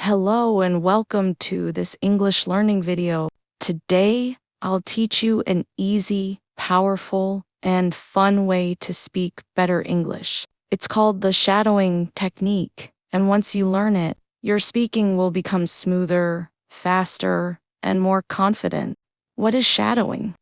Hello and welcome to this English learning video. Today, I'll teach you an easy, powerful, and fun way to speak better English. It's called the shadowing technique, and once you learn it, your speaking will become smoother, faster, and more confident. What is shadowing?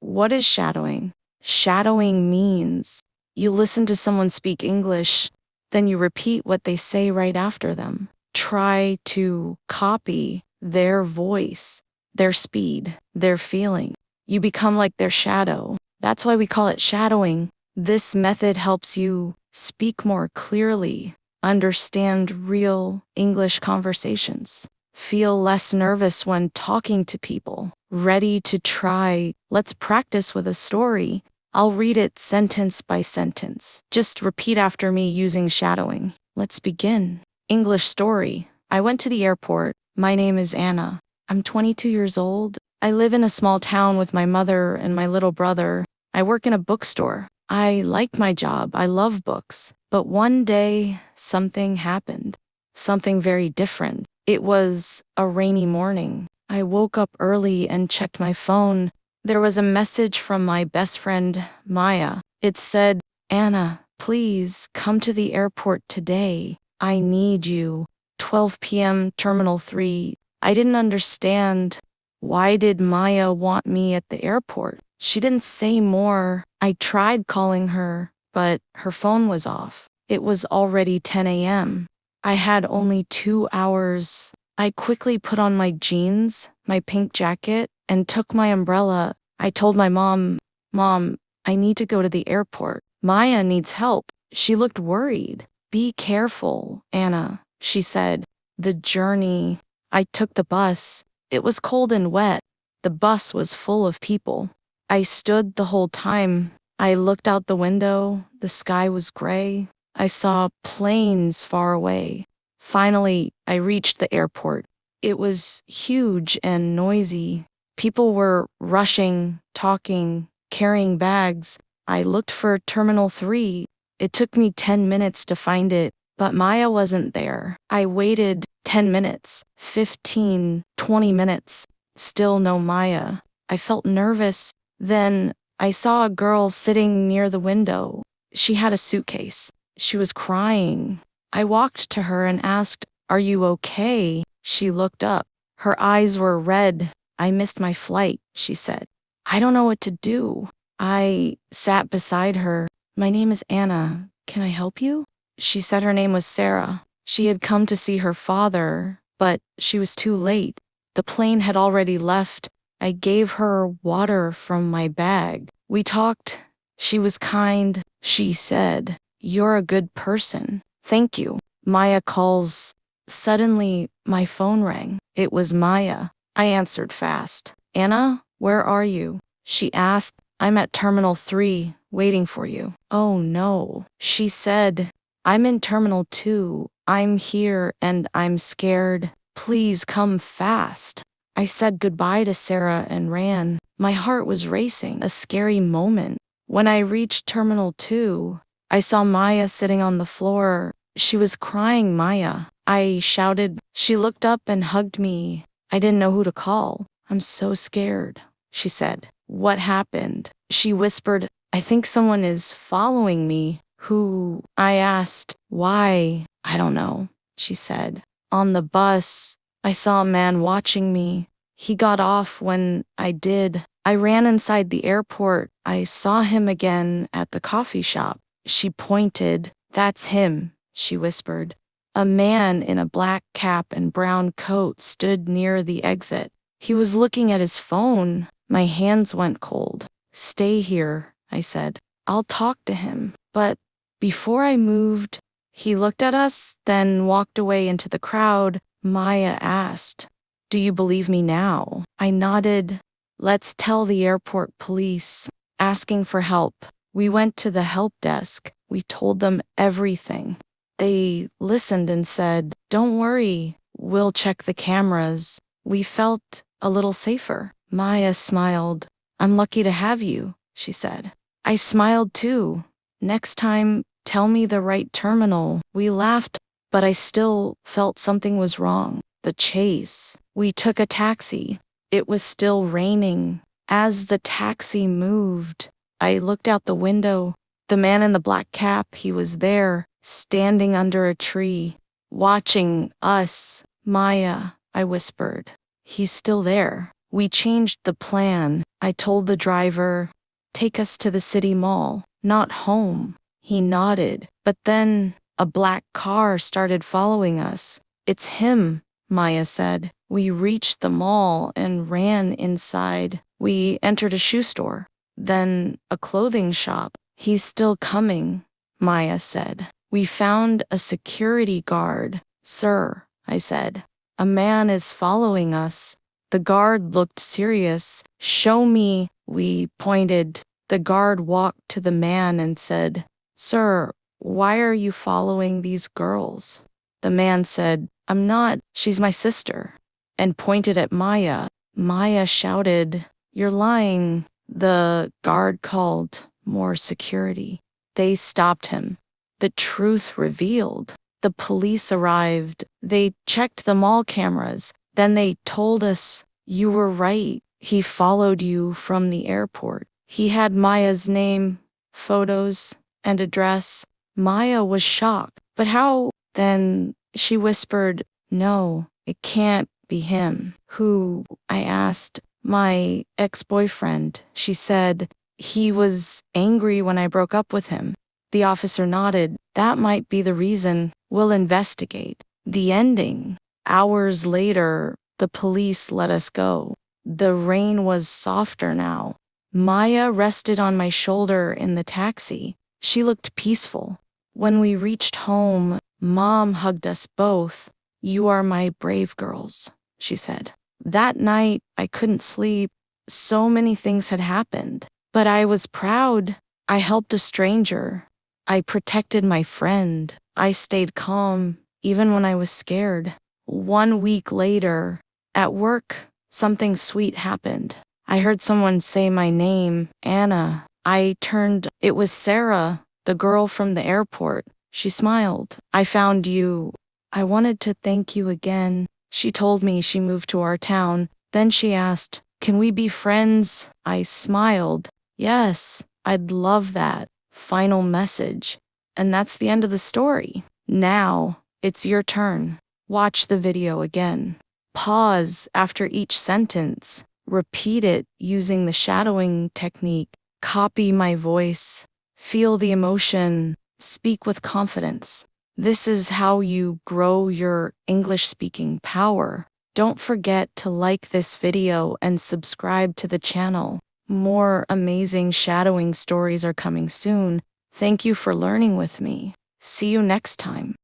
What is shadowing? Shadowing means you listen to someone speak English, then you repeat what they say right after them. Try to copy their voice, their speed, their feeling. You become like their shadow. That's why we call it shadowing. This method helps you speak more clearly, understand real English conversations, feel less nervous when talking to people, ready to try. Let's practice with a story. I'll read it sentence by sentence. Just repeat after me using shadowing. Let's begin. English story. I went to the airport. My name is Anna. I'm 22 years old. I live in a small town with my mother and my little brother. I work in a bookstore. I like my job. I love books. But one day, something happened. Something very different. It was a rainy morning. I woke up early and checked my phone. There was a message from my best friend, Maya. It said, "Anna, please come to the airport today. I need you. 12 p.m. Terminal 3. I didn't understand. Why did Maya want me at the airport? She didn't say more. I tried calling her, but her phone was off. It was already 10 a.m. I had only 2 hours. I quickly put on my jeans, my pink jacket, and took my umbrella. I told my mom, "Mom, I need to go to the airport. Maya needs help." She looked worried. "Be careful, Anna," she said. The journey. I took the bus. It was cold and wet. The bus was full of people. I stood the whole time. I looked out the window. The sky was gray. I saw planes far away. Finally, I reached the airport. It was huge and noisy. People were rushing, talking, carrying bags. I looked for Terminal 3. It took me 10 minutes to find it, but Maya wasn't there. I waited 10 minutes, 15, 20 minutes. Still no Maya. I felt nervous. Then I saw a girl sitting near the window. She had a suitcase. She was crying. I walked to her and asked, "Are you okay?" She looked up. Her eyes were red. "I missed my flight," she said. "I don't know what to do." I sat beside her. "My name is Anna. Can I help you?" She said her name was Sarah. She had come to see her father, but she was too late. The plane had already left. I gave her water from my bag. We talked. She was kind. She said, "You're a good person." "Thank you." Maya calls. Suddenly, my phone rang. It was Maya. I answered fast. "Anna, where are you?" She asked. "I'm at Terminal 3, waiting for you." "Oh no," she said. "I'm in Terminal 2. I'm here and I'm scared. Please come fast." I said goodbye to Sarah and ran. My heart was racing, a scary moment. When I reached Terminal 2, I saw Maya sitting on the floor. She was crying. "Maya." I shouted. She looked up and hugged me. I didn't know who to call. "I'm so scared," she said. "What happened?" She whispered. "I think someone is following me." "Who?" I asked. "Why?" "I don't know," she said. On the bus, I saw a man watching me. He got off when I did. I ran inside the airport. I saw him again at the coffee shop. She pointed. "That's him," she whispered. A man in a black cap and brown coat stood near the exit. He was looking at his phone. My hands went cold. "Stay here," I said. "I'll talk to him." But before I moved, he looked at us, then walked away into the crowd. Maya asked, "Do you believe me now?" I nodded. "Let's tell the airport police." Asking for help. We went to the help desk. We told them everything. They listened and said, "Don't worry, we'll check the cameras." We felt a little safer. Maya smiled. "I'm lucky to have you," she said. I smiled too. "Next time, tell me the right terminal." We laughed, but I still felt something was wrong. The chase. We took a taxi. It was still raining. As the taxi moved, I looked out the window. The man in the black cap, he was there, standing under a tree, watching us. Maya, I whispered. He's still there. We changed the plan. I told the driver, take us to the city mall, not home. He nodded, but then a black car started following us. It's him, Maya said. We reached the mall and ran inside. We entered a shoe store, then a clothing shop. He's still coming, Maya said. We found a security guard. Sir, I said, a man is following us. The guard looked serious. Show me. We pointed. The guard walked to the man and said, Sir, why are you following these girls? The man said, I'm not. She's my sister, and pointed at Maya. Maya shouted, You're lying. The guard called more security. They stopped him. The truth revealed. The police arrived. They checked the mall cameras. Then they told us, you were right. He followed you from the airport. He had Maya's name, photos, and address. Maya was shocked. But how? Then she whispered, No, it can't be him. Who? I asked. My ex-boyfriend. She said, he was angry when I broke up with him. The officer nodded. That might be the reason. We'll investigate. The ending. Hours later, the police let us go. The rain was softer now. Maya rested on my shoulder in the taxi. She looked peaceful. When we reached home, Mom hugged us both. You are my brave girls, she said. That night, I couldn't sleep. So many things had happened. But I was proud. I helped a stranger. I protected my friend. I stayed calm, even when I was scared. 1 week later, at work, something sweet happened. I heard someone say my name, Anna. I turned. It was Sarah, the girl from the airport. She smiled. I found you. I wanted to thank you again. She told me she moved to our town. Then she asked, can we be friends? I smiled. Yes, I'd love that. Final message. And that's the end of the story. Now, it's your turn. Watch the video again. Pause after each sentence. Repeat it using the shadowing technique. Copy my voice. Feel the emotion. Speak with confidence. This is how you grow your English speaking power. Don't forget to like this video and subscribe to the channel. More amazing shadowing stories are coming soon. Thank you for learning with me. See you next time.